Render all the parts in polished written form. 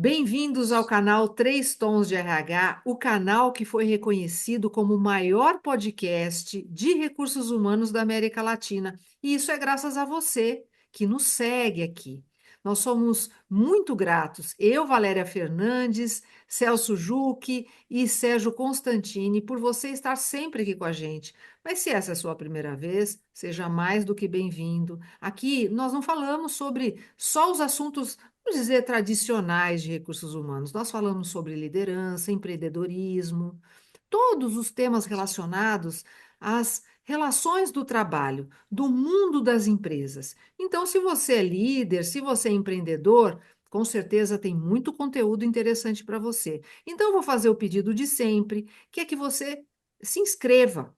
Bem-vindos ao canal Três Tons de RH, o canal que foi reconhecido como o maior podcast de recursos humanos da América Latina. E isso é graças a você que nos segue aqui. Nós somos muito gratos, eu, Valéria Fernandes, Celso Jucchi e Sérgio Constantini, por você estar sempre aqui com a gente. Mas se essa é a sua primeira vez, seja mais do que bem-vindo. Aqui nós não falamos sobre só os assuntos, vamos dizer, tradicionais de recursos humanos. Nós falamos sobre liderança, empreendedorismo, todos os temas relacionados às relações do trabalho, do mundo das empresas. Então, se você é líder, se você é empreendedor, com certeza tem muito conteúdo interessante para você. Então, eu vou fazer o pedido de sempre, que é que você se inscreva.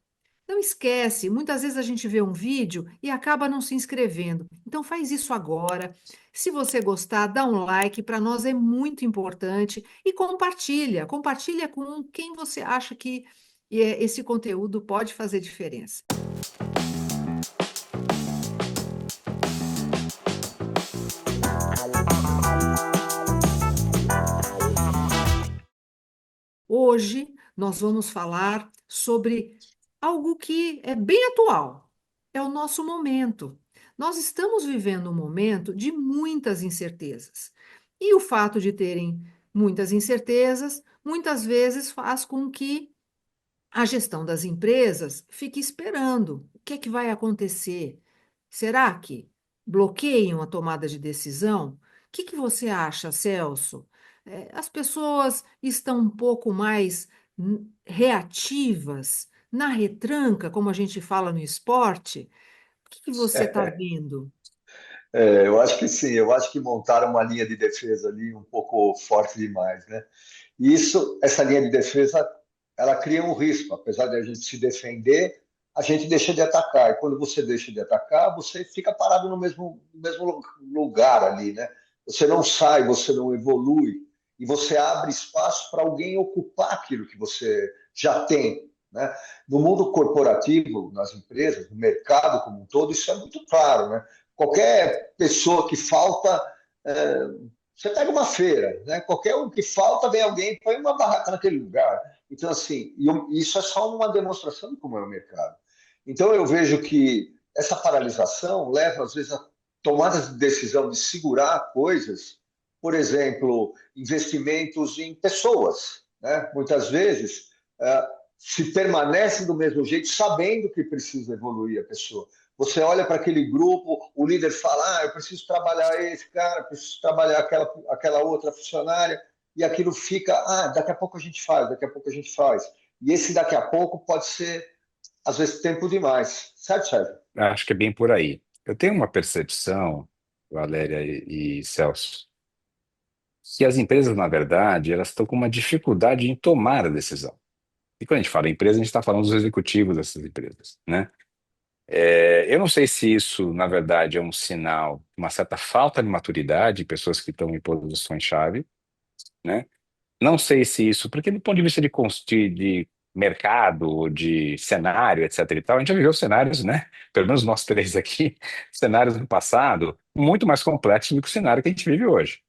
Não esquece, muitas vezes a gente vê um vídeo e acaba não se inscrevendo. Então faz isso agora. Se você gostar, dá um like, para nós é muito importante e compartilha com quem você acha que esse conteúdo pode fazer diferença. Hoje nós vamos falar sobre algo que é bem atual. É o nosso momento. Nós estamos vivendo um momento de muitas incertezas. E o fato de terem muitas incertezas, muitas vezes faz com que a gestão das empresas fica esperando o que é que vai acontecer. Será que bloqueiam a tomada de decisão? O que que você acha, Celso? As pessoas estão um pouco mais reativas, na retranca, como a gente fala no esporte? O que que você está vendo? Eu acho que sim, eu acho que montaram uma linha de defesa ali um pouco forte demais, né? E essa linha de defesa, ela cria um risco, apesar de a gente se defender, a gente deixa de atacar. E quando você deixa de atacar, você fica parado no mesmo lugar ali, né? Você não sai, você não evolui, e você abre espaço para alguém ocupar aquilo que você já tem, né? No mundo corporativo, nas empresas, no mercado como um todo, isso é muito claro, né? Qualquer pessoa que falta, é, você pega uma feira, né? Qualquer um que falta, vem alguém e põe uma barraca naquele lugar. Então, assim, isso é só uma demonstração de como é o mercado. Então, eu vejo que essa paralisação leva, às vezes, a tomadas de decisão de segurar coisas, por exemplo, investimentos em pessoas. Né? Muitas vezes, se permanece do mesmo jeito, sabendo que precisa evoluir a pessoa. Você olha para aquele grupo, o líder fala: eu preciso trabalhar esse cara, preciso trabalhar aquela outra funcionária, e aquilo fica: daqui a pouco a gente faz, daqui a pouco a gente faz. E esse daqui a pouco pode ser, às vezes, tempo demais. Certo, Sérgio? Acho que é bem por aí. Eu tenho uma percepção, Valéria e Celso, que as empresas, na verdade, elas estão com uma dificuldade em tomar a decisão. E quando a gente fala empresa, a gente está falando dos executivos dessas empresas, né? Eu não sei se isso, na verdade, é um sinal de uma certa falta de maturidade de pessoas que estão em posições-chave, né? Não sei se isso, porque do ponto de vista de mercado, de cenário, etc e tal, a gente já viveu cenários, né? Pelo menos nós três aqui, cenários no passado muito mais complexos do que o cenário que a gente vive hoje,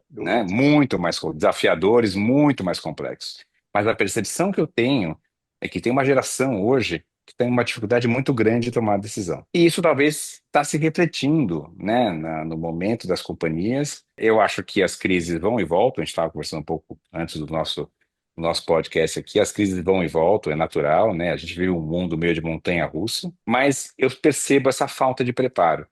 né? Dúvida. Muito mais desafiadores, muito mais complexos. Mas a percepção que eu tenho é que tem uma geração hoje que tem uma dificuldade muito grande de tomar decisão. E isso talvez está se refletindo, né, no momento das companhias. Eu acho que as crises vão e voltam. A gente estava conversando um pouco antes do nosso podcast aqui. As crises vão e voltam, é natural, né? A gente vive um mundo meio de montanha-russa, mas eu percebo essa falta de preparo.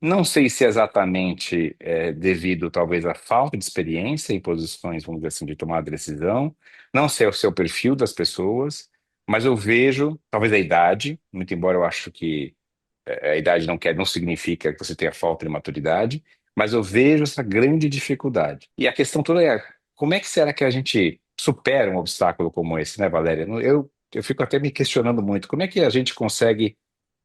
Não sei se é exatamente devido, talvez, à falta de experiência em posições, vamos dizer assim, de tomar decisão. Não sei o seu perfil das pessoas, mas eu vejo, talvez a idade, muito embora eu acho que a idade não significa que você tenha falta de maturidade, mas eu vejo essa grande dificuldade. E a questão toda é, como é que será que a gente supera um obstáculo como esse, né, Valéria? Eu fico até me questionando muito, como é que a gente consegue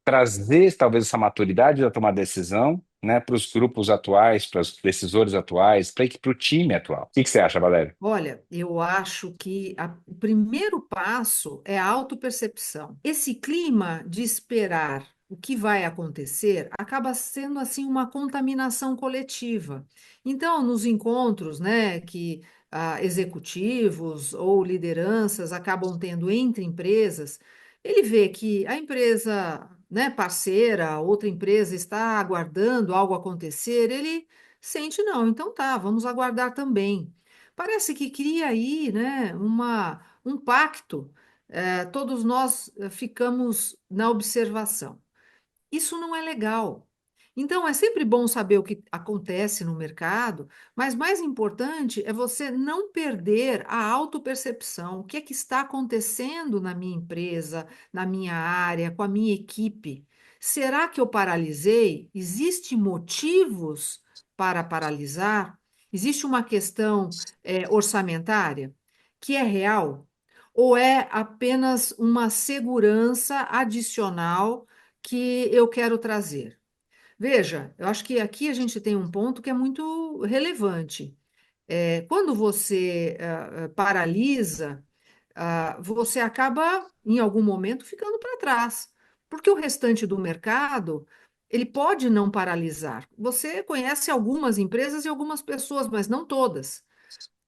trazer talvez essa maturidade da tomar decisão, né, para os grupos atuais, para os decisores atuais, para o time atual. O que você acha, Valéria? Olha, eu acho que o primeiro passo é a autopercepção. Esse clima de esperar o que vai acontecer acaba sendo assim uma contaminação coletiva. Então, nos encontros, né, que executivos ou lideranças acabam tendo entre empresas, ele vê que a empresa, né, parceira, outra empresa está aguardando algo acontecer, ele sente, não, então tá, vamos aguardar também. Parece que cria aí, né, um pacto, todos nós ficamos na observação. Isso não é legal. Então, é sempre bom saber o que acontece no mercado, mas mais importante é você não perder a autopercepção. O que é que está acontecendo na minha empresa, na minha área, com a minha equipe? Será que eu paralisei? Existem motivos para paralisar? Existe uma questão, orçamentária que é real? Ou é apenas uma segurança adicional que eu quero trazer? Veja, eu acho que aqui a gente tem um ponto que é muito relevante. Quando você paralisa, você acaba, em algum momento, ficando para trás, porque o restante do mercado, ele pode não paralisar. Você conhece algumas empresas e algumas pessoas, mas não todas.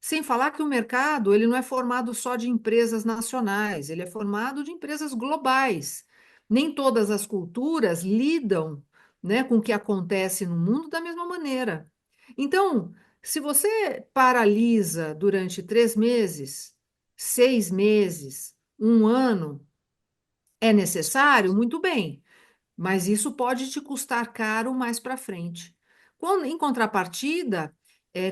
Sem falar que o mercado, ele não é formado só de empresas nacionais, ele é formado de empresas globais. Nem todas as culturas lidam, né, com o que acontece no mundo da mesma maneira. Então, se você paralisa durante 3 meses, 6 meses, um ano, é necessário? Muito bem, mas isso pode te custar caro mais para frente. Em contrapartida,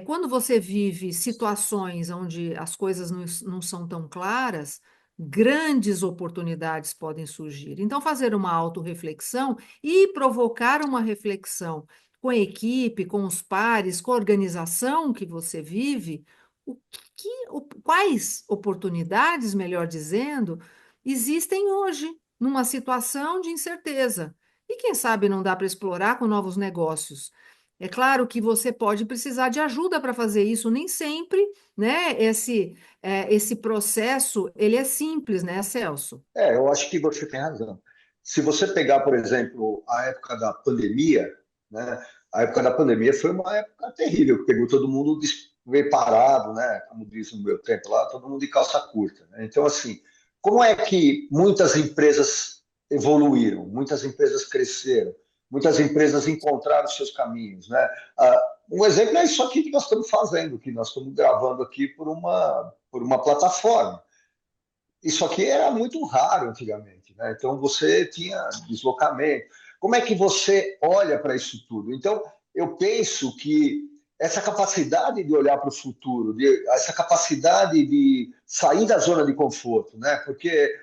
quando você vive situações onde as coisas não são tão claras, grandes oportunidades podem surgir. Então, fazer uma autorreflexão e provocar uma reflexão com a equipe, com os pares, com a organização que você vive, quais oportunidades, melhor dizendo, existem hoje numa situação de incerteza. E quem sabe não dá para explorar com novos negócios. É claro que você pode precisar de ajuda para fazer isso, nem sempre, né? Esse processo, ele é simples, né, Celso? Eu acho que você tem razão. Se você pegar, por exemplo, a época da pandemia, né? A época da pandemia foi uma época terrível, que pegou todo mundo despreparado, né? Como diz no meu tempo lá, todo mundo de calça curta, né? Então, assim, como é que muitas empresas evoluíram, muitas empresas cresceram, muitas empresas encontraram seus caminhos, né? Um exemplo é isso aqui que nós estamos fazendo, que nós estamos gravando aqui por uma plataforma. Isso aqui era muito raro antigamente, né? Então você tinha deslocamento. Como é que você olha para isso tudo? Então, eu penso que essa capacidade de olhar para o futuro, essa capacidade de sair da zona de conforto, né? Porque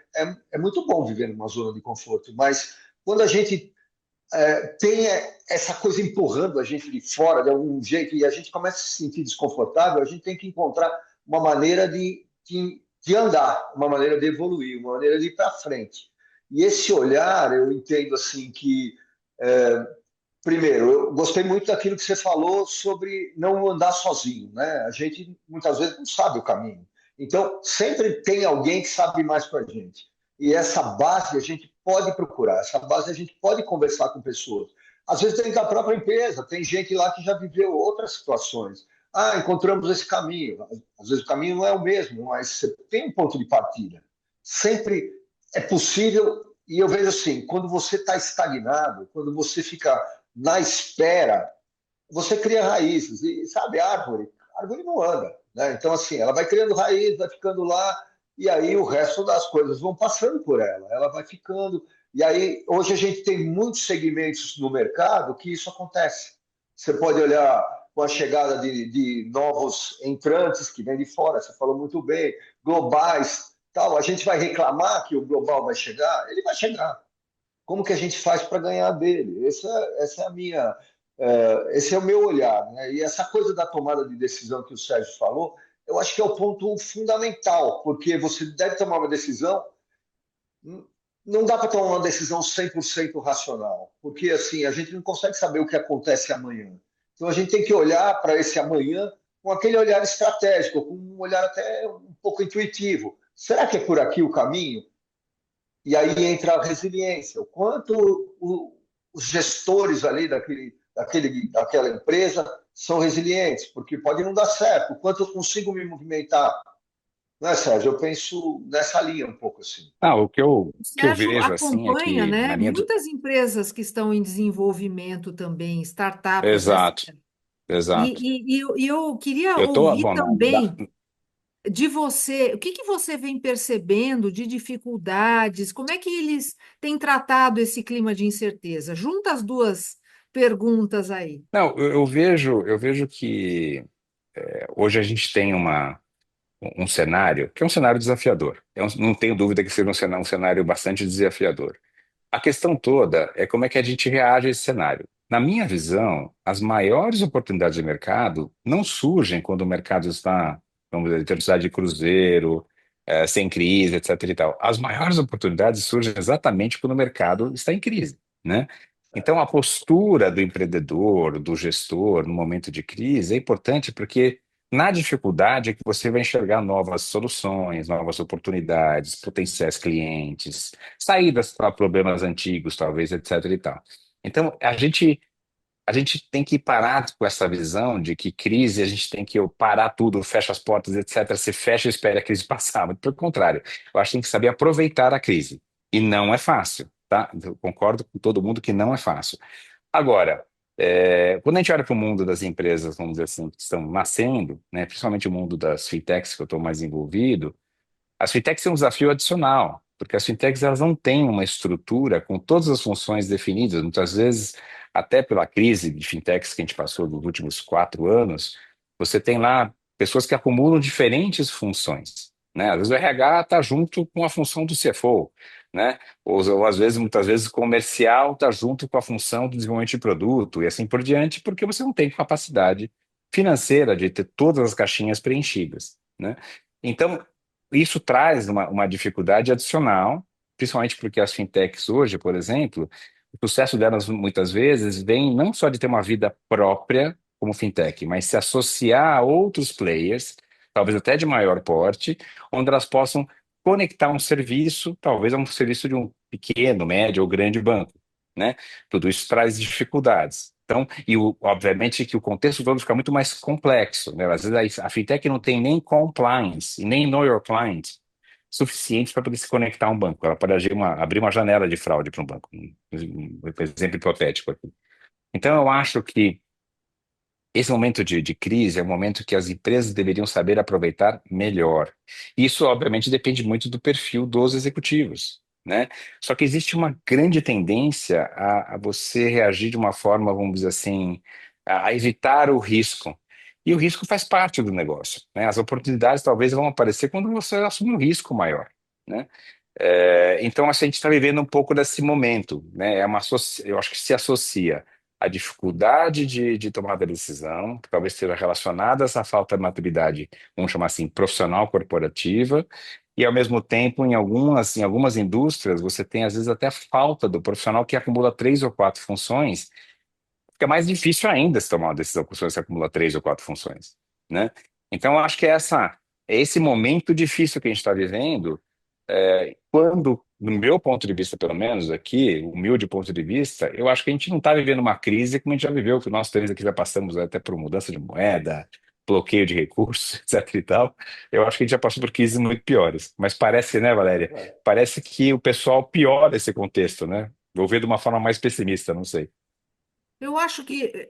é muito bom viver numa zona de conforto, mas quando a gente tem essa coisa empurrando a gente de fora de algum jeito e a gente começa a se sentir desconfortável, a gente tem que encontrar uma maneira de andar, uma maneira de evoluir, uma maneira de ir para frente. E esse olhar, eu entendo assim que, primeiro, eu gostei muito daquilo que você falou sobre não andar sozinho, né? A gente muitas vezes não sabe o caminho. Então, sempre tem alguém que sabe mais para a gente. E essa base a gente pode procurar, essa base a gente pode conversar com pessoas. Às vezes dentro da própria empresa, tem gente lá que já viveu outras situações. Ah, encontramos esse caminho. Às vezes o caminho não é o mesmo, mas você tem um ponto de partida. Sempre é possível, e eu vejo assim, quando você está estagnado, quando você fica na espera, você cria raízes. E sabe, árvore não anda, né? Então, assim, ela vai criando raiz, vai ficando lá, e aí o resto das coisas vão passando por ela vai ficando. E aí, hoje a gente tem muitos segmentos no mercado que isso acontece. Você pode olhar com a chegada de novos entrantes que vêm de fora, você falou muito bem, globais, tal. A gente vai reclamar que o global vai chegar? Ele vai chegar. Como que a gente faz para ganhar dele? Essa é a minha, esse é o meu olhar, né? E essa coisa da tomada de decisão que o Sérgio falou, eu acho que é o ponto fundamental, porque você deve tomar uma decisão, não dá para tomar uma decisão 100% racional, porque assim, a gente não consegue saber o que acontece amanhã. Então a gente tem que olhar para esse amanhã com aquele olhar estratégico, com um olhar até um pouco intuitivo. Será que é por aqui o caminho? E aí entra a resiliência, o quanto os gestores ali daquela empresa são resilientes, porque pode não dar certo, o quanto eu consigo me movimentar. Não é, Sérgio? Eu penso nessa linha um pouco assim. Ah, o O que eu Sérgio vejo assim é acompanha, que né, na linha de... muitas empresas que estão em desenvolvimento também, startups dessa. Exato, exato. E eu queria Eu tô, ouvir bom, também de você, o que que você vem percebendo de dificuldades, como é que eles têm tratado esse clima de incerteza? Junta as duas perguntas aí. não, eu vejo que hoje a gente tem um cenário que é um cenário desafiador. Não tenho dúvida que seja um cenário bastante desafiador. A questão toda é como é que a gente reage a esse cenário. Na minha visão, as maiores oportunidades de mercado não surgem quando o mercado está, vamos dizer, em velocidade de cruzeiro, sem crise, etc. e tal. As maiores oportunidades surgem exatamente quando o mercado está em crise, né? Então, a postura do empreendedor, do gestor, no momento de crise, é importante porque na dificuldade é que você vai enxergar novas soluções, novas oportunidades, potenciais clientes, saídas para problemas antigos, talvez, etc. e tal. Então, a gente tem que parar com essa visão de que crise, a gente tem que parar tudo, fecha as portas, etc. Você fecha e espera a crise passar. Muito pelo contrário, eu acho que tem que saber aproveitar a crise. E não é fácil, tá? Eu concordo com todo mundo que não é fácil. Agora, quando a gente olha para o mundo das empresas, vamos dizer assim, que estão nascendo, né, principalmente o mundo das fintechs que eu estou mais envolvido, as fintechs têm um desafio adicional, porque as fintechs elas não têm uma estrutura com todas as funções definidas. Muitas vezes, até pela crise de fintechs que a gente passou nos últimos 4 anos, você tem lá pessoas que acumulam diferentes funções, né? Às vezes o RH está junto com a função do CFO, né? Ou às vezes, muitas vezes, o comercial está junto com a função do desenvolvimento de produto e assim por diante, porque você não tem capacidade financeira de ter todas as caixinhas preenchidas, né? Então, isso traz uma dificuldade adicional, principalmente porque as fintechs hoje, por exemplo, o sucesso delas muitas vezes vem não só de ter uma vida própria como fintech, mas se associar a outros players, talvez até de maior porte, onde elas possam conectar um serviço, talvez a um serviço de um pequeno, médio ou grande banco, né? Tudo isso traz dificuldades. Então, obviamente que o contexto todo fica muito mais complexo, né? Às vezes a fintech não tem nem compliance e nem know your client suficientes para poder se conectar a um banco. Ela pode abrir uma janela de fraude para um banco, um exemplo hipotético aqui. Então, eu acho que esse momento de crise é um momento que as empresas deveriam saber aproveitar melhor. Isso, obviamente, depende muito do perfil dos executivos, né? Só que existe uma grande tendência a você reagir de uma forma, vamos dizer assim, a evitar o risco. E o risco faz parte do negócio, né? As oportunidades talvez vão aparecer quando você assume um risco maior, né? Então, assim, a gente está vivendo um pouco desse momento, né? Eu acho que se associa a dificuldade de tomada de decisão, que talvez seja relacionada a essa falta de maturidade, vamos chamar assim, profissional corporativa, e ao mesmo tempo, em algumas indústrias, você tem às vezes até falta do profissional que acumula 3 ou 4 funções, fica mais difícil ainda se tomar uma decisão com pessoas que acumula 3 ou 4 funções, né? Então, eu acho que é esse momento difícil que a gente está vivendo, quando, no meu ponto de vista, pelo menos aqui, humilde ponto de vista, eu acho que a gente não está vivendo uma crise como a gente já viveu, que nós três aqui já passamos até por mudança de moeda, bloqueio de recursos, etc e tal. Eu acho que a gente já passou por crises muito piores. Mas parece, né, Valéria? É. Parece que o pessoal piora esse contexto, né? Vou ver de uma forma mais pessimista, não sei. Eu acho que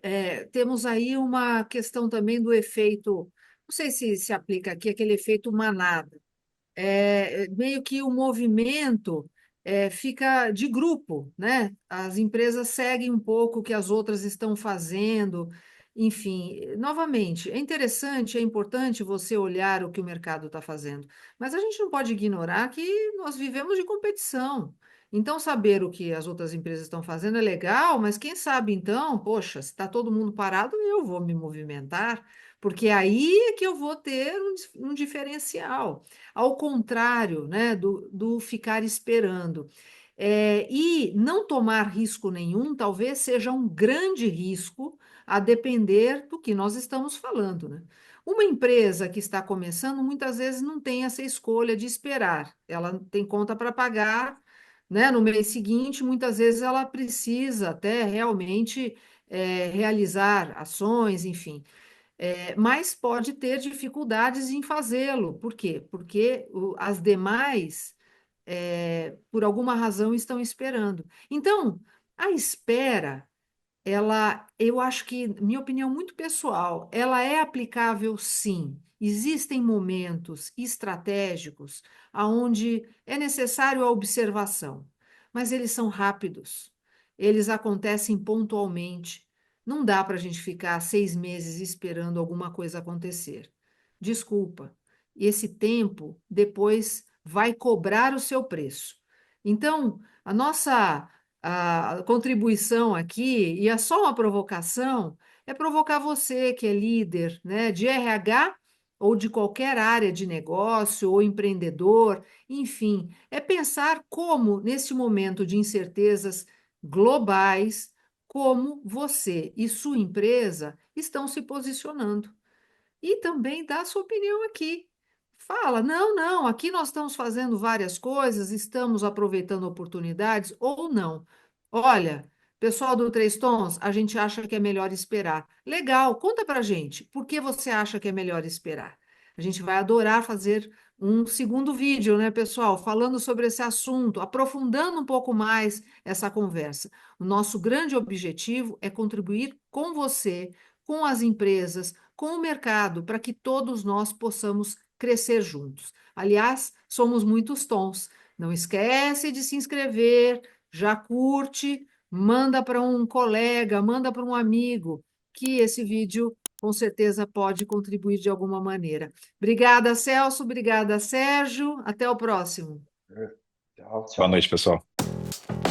temos aí uma questão também do efeito, não sei se aplica aqui, aquele efeito manada. Meio que o movimento fica de grupo, né? As empresas seguem um pouco o que as outras estão fazendo. Enfim, novamente, é interessante, é importante você olhar o que o mercado está fazendo, mas a gente não pode ignorar que nós vivemos de competição. Então, saber o que as outras empresas estão fazendo é legal, mas quem sabe então, poxa, se está todo mundo parado, eu vou me movimentar, porque aí é que eu vou ter um diferencial ao contrário, né, do ficar esperando. E não tomar risco nenhum talvez seja um grande risco, a depender do que nós estamos falando, né? Uma empresa que está começando muitas vezes não tem essa escolha de esperar, ela tem conta para pagar, né, no mês seguinte, muitas vezes ela precisa até realmente realizar ações, enfim. Mas pode ter dificuldades em fazê-lo. Por quê? Porque as demais, por alguma razão, estão esperando. Então, a espera, eu acho que, minha opinião muito pessoal, ela é aplicável sim. Existem momentos estratégicos onde é necessário a observação, mas eles são rápidos, eles acontecem pontualmente. Não dá para a gente ficar 6 meses esperando alguma coisa acontecer. Desculpa, esse tempo depois vai cobrar o seu preço. Então, a contribuição aqui, e é só uma provocação, é provocar você, que é líder, né, de RH ou de qualquer área de negócio ou empreendedor, enfim, é pensar como, neste momento de incertezas globais, como você e sua empresa estão se posicionando e também dá a sua opinião aqui. Fala, não, não, aqui nós estamos fazendo várias coisas, estamos aproveitando oportunidades ou não. Olha, pessoal do Três Tons, a gente acha que é melhor esperar. Legal, conta pra gente, por que você acha que é melhor esperar? A gente vai adorar fazer um segundo vídeo, né, pessoal, falando sobre esse assunto, aprofundando um pouco mais essa conversa. O nosso grande objetivo é contribuir com você, com as empresas, com o mercado, para que todos nós possamos crescer juntos. Aliás, somos muitos tons. Não esquece de se inscrever, já curte, manda para um colega, manda para um amigo, que esse vídeo com certeza pode contribuir de alguma maneira. Obrigada, Celso, obrigada, Sérgio. Até o próximo. Tchau, Boa noite, tchau. pessoal.